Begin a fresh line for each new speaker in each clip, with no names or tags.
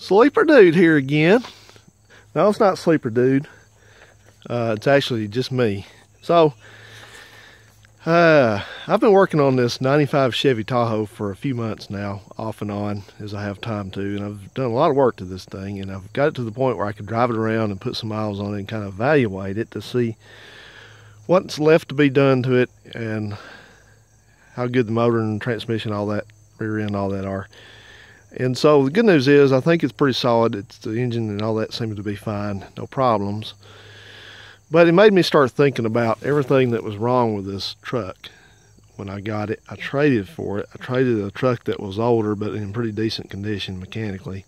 Sleeper Dude here again. No, it's not Sleeper Dude. It's actually just me. So, I've been working on this 95 Chevy Tahoe for a few months now, off and on, as I have time to. And I've done a lot of work to this thing, and I've got it to the point where I could drive it around and put some miles on it and kind of evaluate it to see what's left to be done to it and how good the motor and transmission, all that, rear end, all that are. And so the good news is I think it's pretty solid. It's the engine and all that seems to be fine, no problems. But it made me start thinking about everything that was wrong with this truck when I got it. I traded for it. I traded a truck that was older but in pretty decent condition mechanically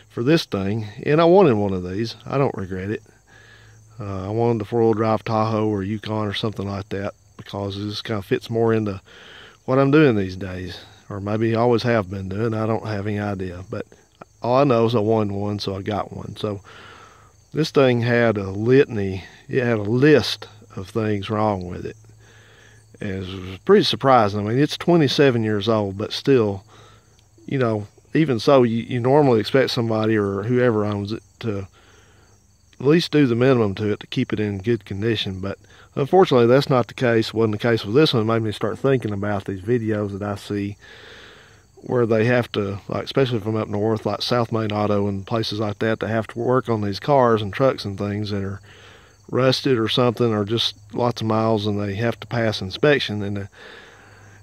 for this thing, and I wanted one of these. I don't regret it. I wanted the four-wheel drive Tahoe or Yukon or something like that because this kind of fits more into what I'm doing these days. Or maybe I always have been doing. I don't have any idea. But all I know is I wanted one, so I got one. So this thing had a litany. It had a list of things wrong with it. And it was pretty surprising. I mean, it's 27 years old, but still, you know, even so, you normally expect somebody or whoever owns it to at least do the minimum to it to keep it in good condition. But unfortunately, that's not the case. Wasn't the case with this one. It made me start thinking about these videos that I see where they have to, like, especially from up north, like South Main Auto and places like that, they have to work on these cars and trucks and things that are rusted or something, or just lots of miles, and they have to pass inspection. And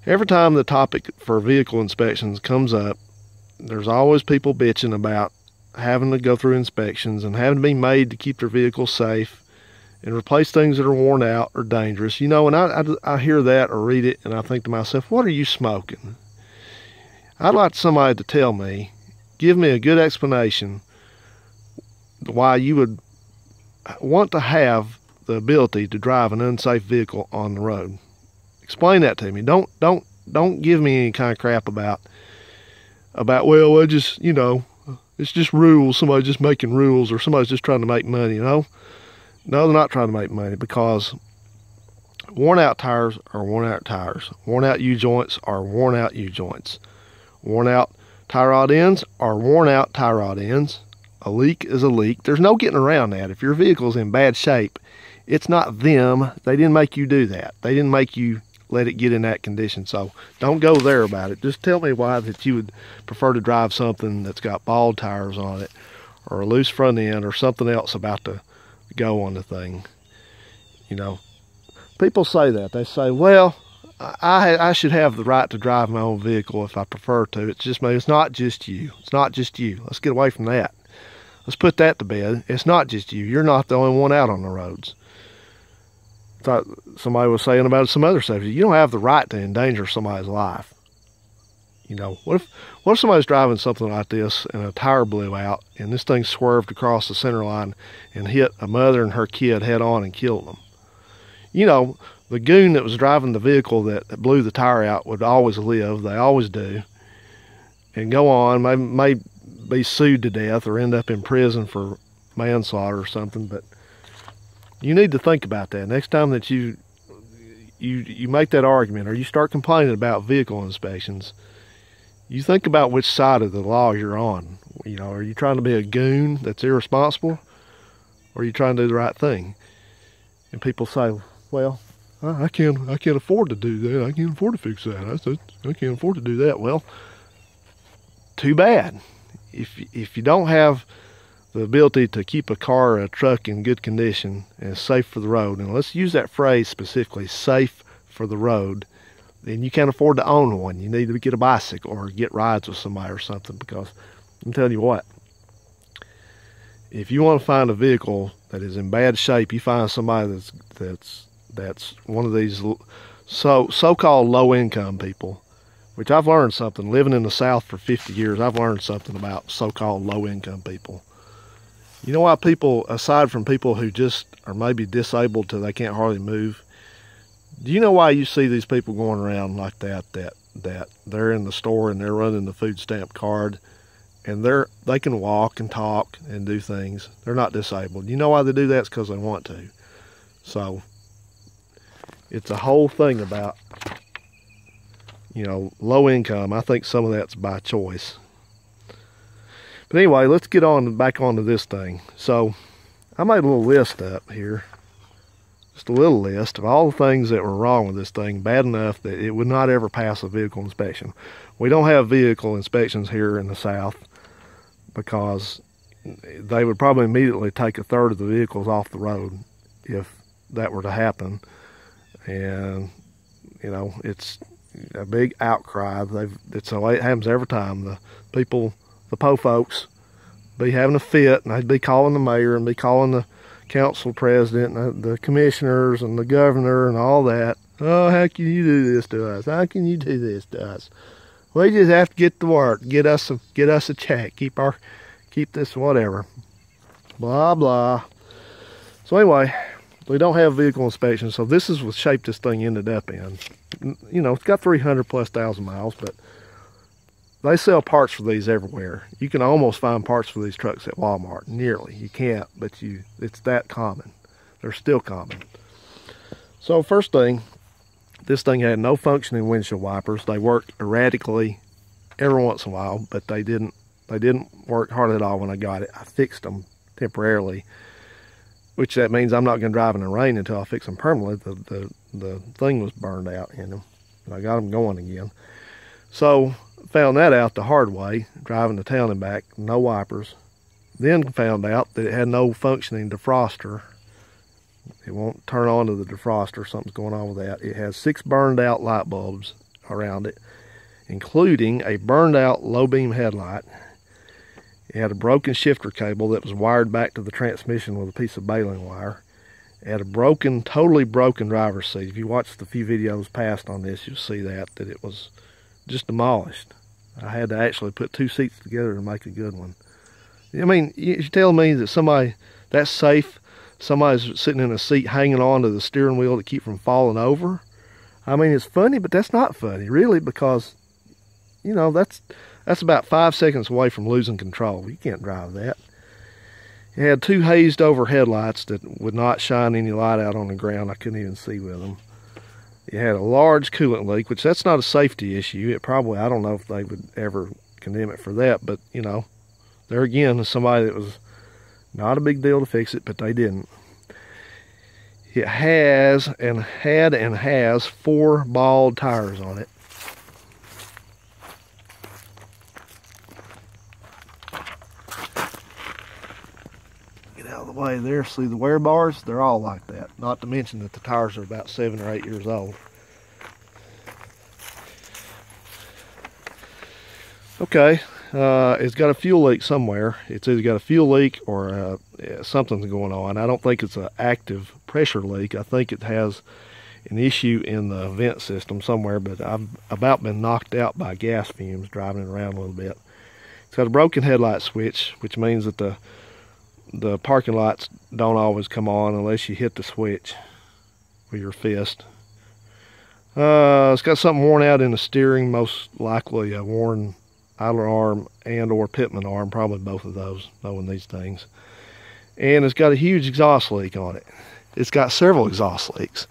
every time the topic for vehicle inspections comes up, there's always people bitching about having to go through inspections and having to be made to keep their vehicles safe and replace things that are worn out or dangerous. You know, and I hear that or read it, and I think to myself, what are you smoking? I'd like somebody to tell me, give me a good explanation why you would want to have the ability to drive an unsafe vehicle on the road. Explain that to me. Don't give me any kind of crap about well, I just, you know, it's just rules. Somebody's just making rules, or somebody's just trying to make money. No, they're not trying to make money, because worn out tires are worn out tires. Worn out U-joints are worn out U-joints. Worn out tie rod ends are worn out tie rod ends. A leak is a leak. There's no getting around that. If your vehicle's in bad shape, it's not them. They didn't make you do that. They didn't make you let it get in that condition. So don't go there about it. Just tell me why that you would prefer to drive something that's got bald tires on it, or a loose front end, or something else about to go on the thing. You know, people say that. They say, well, I should have the right to drive my own vehicle if I prefer to. It's just me. It's not just you. It's not just you. Let's get away from that. Let's put that to bed. It's not just you. You're not the only one out on the roads. Thought somebody was saying about some other subject. You don't have the right to endanger somebody's life. You know, what if somebody's driving something like this and a tire blew out and this thing swerved across the center line and hit a mother and her kid head on and killed them? You know, the goon that was driving the vehicle that blew the tire out would always live. They always do. And go on, may be sued to death or end up in prison for manslaughter or something. But you need to think about that next time that you make that argument or you start complaining about vehicle inspections. You think about which side of the law you're on. You know, are you trying to be a goon that's irresponsible, or are you trying to do the right thing? And people say, well, I can't afford to do that. I can't afford to fix that. I can't afford to do that. Well, too bad. If you don't have the ability to keep a car or a truck in good condition and safe for the road, and let's use that phrase specifically, safe for the road, then you can't afford to own one. You need to get a bicycle or get rides with somebody or something, because I'm telling you what, if you want to find a vehicle that is in bad shape, you find somebody that's one of these so-called low-income people, which I've learned something. Living in the South for 50 years, I've learned something about so-called low-income people. You know why people, aside from people who just are maybe disabled till they can't hardly move, do you know why you see these people going around like that they're in the store and they're running the food stamp card and they can walk and talk and do things? They're not disabled. You know why they do that? It's because they want to. So it's a whole thing about, you know, low income. I think some of that's by choice. But anyway, let's get on back onto this thing. So I made a little list up here. Just a little list of all the things that were wrong with this thing, bad enough that it would not ever pass a vehicle inspection. We don't have vehicle inspections here in the South because they would probably immediately take a third of the vehicles off the road if that were to happen. And, you know, it's a big outcry. It's the way it happens every time. The people, the po folks, be having a fit, and they'd be calling the mayor and be calling the council president and the commissioners and the governor and all that. Oh, how can you do this to us? How can you do this to us? We just have to get to work, get us a check, keep this whatever, blah blah. So anyway, we don't have vehicle inspection, so this is what shape this thing ended up in. You know, it's got 300,000+ miles, but they sell parts for these everywhere. You can almost find parts for these trucks at Walmart. Nearly. You can't, but it's that common. They're still common. So first thing, this thing had no functioning windshield wipers. They worked erratically every once in a while, but they didn't work hard at all when I got it. I fixed them temporarily, which that means I'm not going to drive in the rain until I fix them permanently. The thing was burned out in them, and I got them going again. So found that out the hard way, driving to town and back, no wipers. Then found out that it had no functioning defroster. It won't turn on to the defroster. Something's going on with that. It has 6 burned out light bulbs around it, including a burned out low beam headlight. It had a broken shifter cable that was wired back to the transmission with a piece of baling wire. It had a totally broken driver's seat. If you watch the few videos past on this, you'll see that it was just demolished. I had to actually put 2 seats together to make a good one. I mean, you're telling me that that's safe, somebody's sitting in a seat hanging on to the steering wheel to keep from falling over? I mean, it's funny, but that's not funny, really, because, you know, that's about 5 seconds away from losing control. You can't drive that. It had 2 hazed over headlights that would not shine any light out on the ground. I couldn't even see with them. It had a large coolant leak, which that's not a safety issue. It probably, I don't know if they would ever condemn it for that, but, you know, there again is somebody that was not a big deal to fix it, but they didn't. It has and has 4 bald tires on it. Get out of the way there. See the wear bars? They're all like that. Not to mention that the tires are about 7 or 8 years old. Okay, it's got a fuel leak somewhere. It's either got a fuel leak or something's going on. I don't think it's an active pressure leak. I think it has an issue in the vent system somewhere, but I've about been knocked out by gas fumes driving it around a little bit. It's got a broken headlight switch, which means that the parking lights don't always come on unless you hit the switch with your fist. It's got something worn out in the steering, most likely a worn idler arm and or pitman arm, probably both of those, knowing these things. And it's got a huge exhaust leak on it. It's got several exhaust leaks.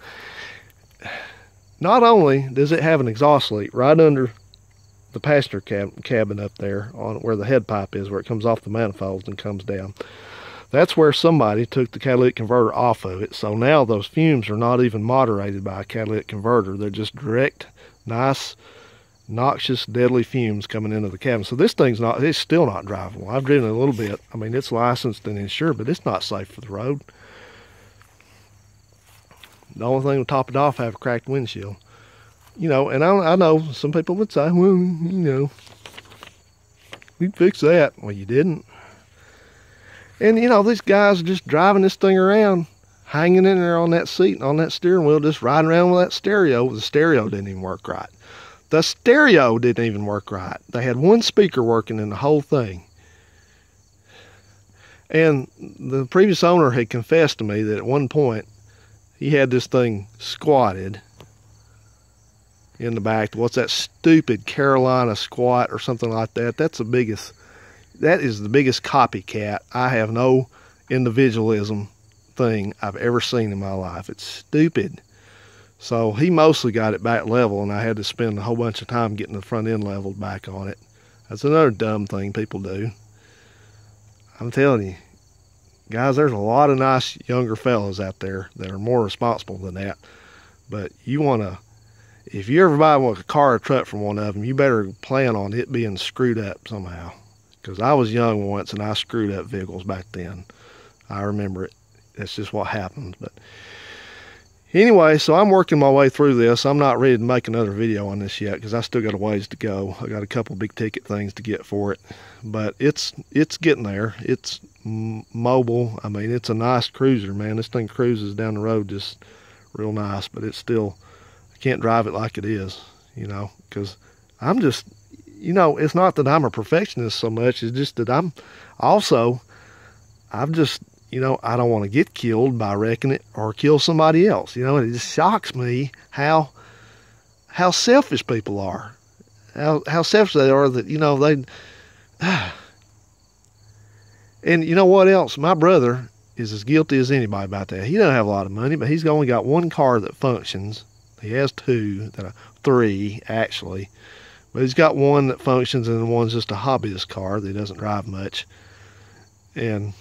Not only does it have an exhaust leak right under the passenger cabin up there on where the head pipe is, where it comes off the manifolds and comes down. That's where somebody took the catalytic converter off of it. So now those fumes are not even moderated by a catalytic converter. They're just direct, nice, noxious, deadly fumes coming into the cabin. So this thing's it's still not drivable. I've driven it a little bit. I mean, it's licensed and insured, but it's not safe for the road. The only thing to top it off, have a cracked windshield. You know, and I know some people would say, well, you know, we fixed that. Well, you didn't. And, you know, these guys are just driving this thing around, hanging in there on that seat and on that steering wheel, just riding around with that stereo. The stereo didn't even work right. The stereo didn't even work right. They had one speaker working in the whole thing. And the previous owner had confessed to me that at one point he had this thing squatted in the back. What's that stupid Carolina squat or something like that? That is the biggest copycat. I have no individualism thing I've ever seen in my life. It's stupid. So he mostly got it back level, and I had to spend a whole bunch of time getting the front end leveled back on it. That's another dumb thing people do. I'm telling you, guys, there's a lot of nice younger fellas out there that are more responsible than that. But you want to, if you ever buy a car or truck from one of them, you better plan on it being screwed up somehow. Because I was young once and I screwed up vehicles back then. I remember it. That's just what happened. But anyway, so I'm working my way through this. I'm not ready to make another video on this yet because I still got a ways to go. I got a couple big ticket things to get for it. But it's getting there. It's mobile. I mean, it's a nice cruiser, man. This thing cruises down the road just real nice, but it's still, I can't drive it like it is, you know, because I'm just, you know, it's not that I'm a perfectionist so much, it's just that I'm just, you know, I don't want to get killed by wrecking it or kill somebody else. You know, it just shocks me how selfish people are, how selfish they are that, you know, they, and you know what else? My brother is as guilty as anybody about that. He doesn't have a lot of money, but he's only got one car that functions. He has three actually, but he's got one that functions and one's just a hobbyist car that he doesn't drive much. And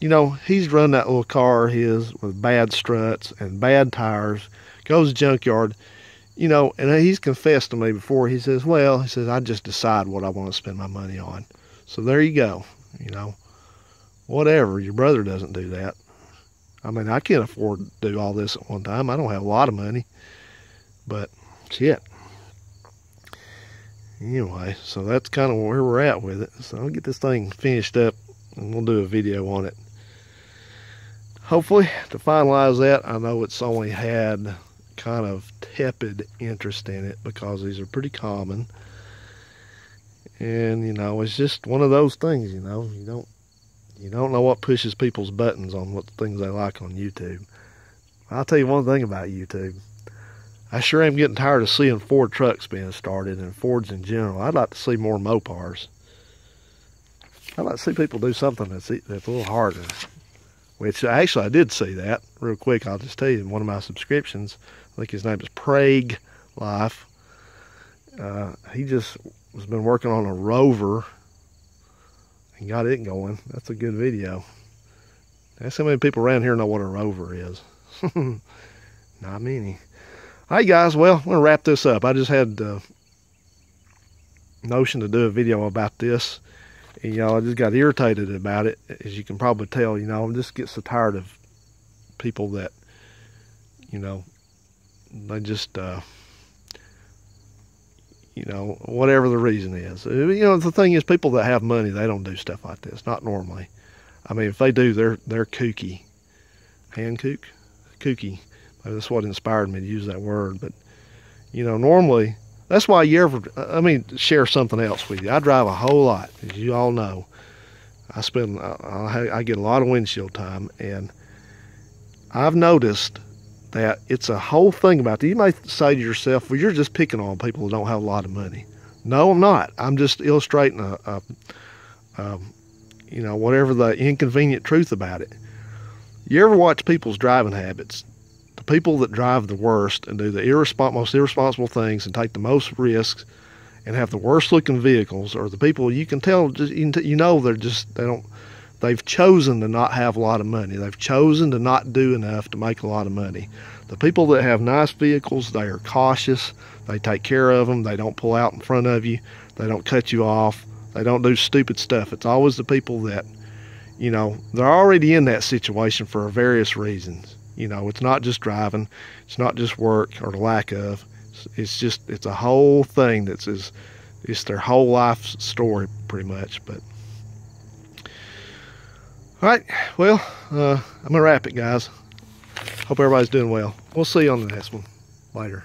you know, he's run that little car of his with bad struts and bad tires, goes to junkyard, you know, and he's confessed to me before. He says, well, he says, I just decide what I want to spend my money on. So there you go, you know, whatever. Your brother doesn't do that. I mean, I can't afford to do all this at one time. I don't have a lot of money, but shit. Anyway, so that's kind of where we're at with it. So I'll get this thing finished up and we'll do a video on it. Hopefully, to finalize that, I know it's only had kind of tepid interest in it because these are pretty common. And, you know, it's just one of those things, you know, you don't know what pushes people's buttons on what things they like on YouTube. I'll tell you one thing about YouTube. I sure am getting tired of seeing Ford trucks being started and Fords in general. I'd like to see more Mopars. I'd like to see people do something that's a little harder. Which, actually, I did see that. Real quick, I'll just tell you, one of my subscriptions, I think his name is Prague Life. He just has been working on a Rover and got it going. That's a good video. That's how many people around here know what a Rover is. Not many. All right, guys, well, I'm going to wrap this up. I just had the notion to do a video about this. And, you know, I just got irritated about it, as you can probably tell. You know, I just get so tired of people that, you know, they just, you know, whatever the reason is. You know, the thing is, people that have money, they don't do stuff like this. Not normally. I mean, if they do, they're kooky. Hand-kook? Kooky. Maybe that's what inspired me to use that word. But, you know, normally, that's why share something else with you. I drive a whole lot, as you all know. I get a lot of windshield time, and I've noticed that it's a whole thing about that. You may say to yourself, well, you're just picking on people who don't have a lot of money. No, I'm not. I'm just illustrating you know, whatever the inconvenient truth about it. You ever watch people's driving habits? The people that drive the worst and do the most irresponsible things and take the most risks and have the worst looking vehicles are the people you can tell, you know, they've chosen to not have a lot of money. They've chosen to not do enough to make a lot of money. The people that have nice vehicles, they are cautious. They take care of them. They don't pull out in front of you. They don't cut you off. They don't do stupid stuff. It's always the people that, you know, they're already in that situation for various reasons. You know, it's not just driving, it's not just work or the lack of. It's a whole thing it's their whole life story pretty much. But all right, well, I'm gonna wrap it, guys. Hope everybody's doing well. We'll see you on the next one. Later.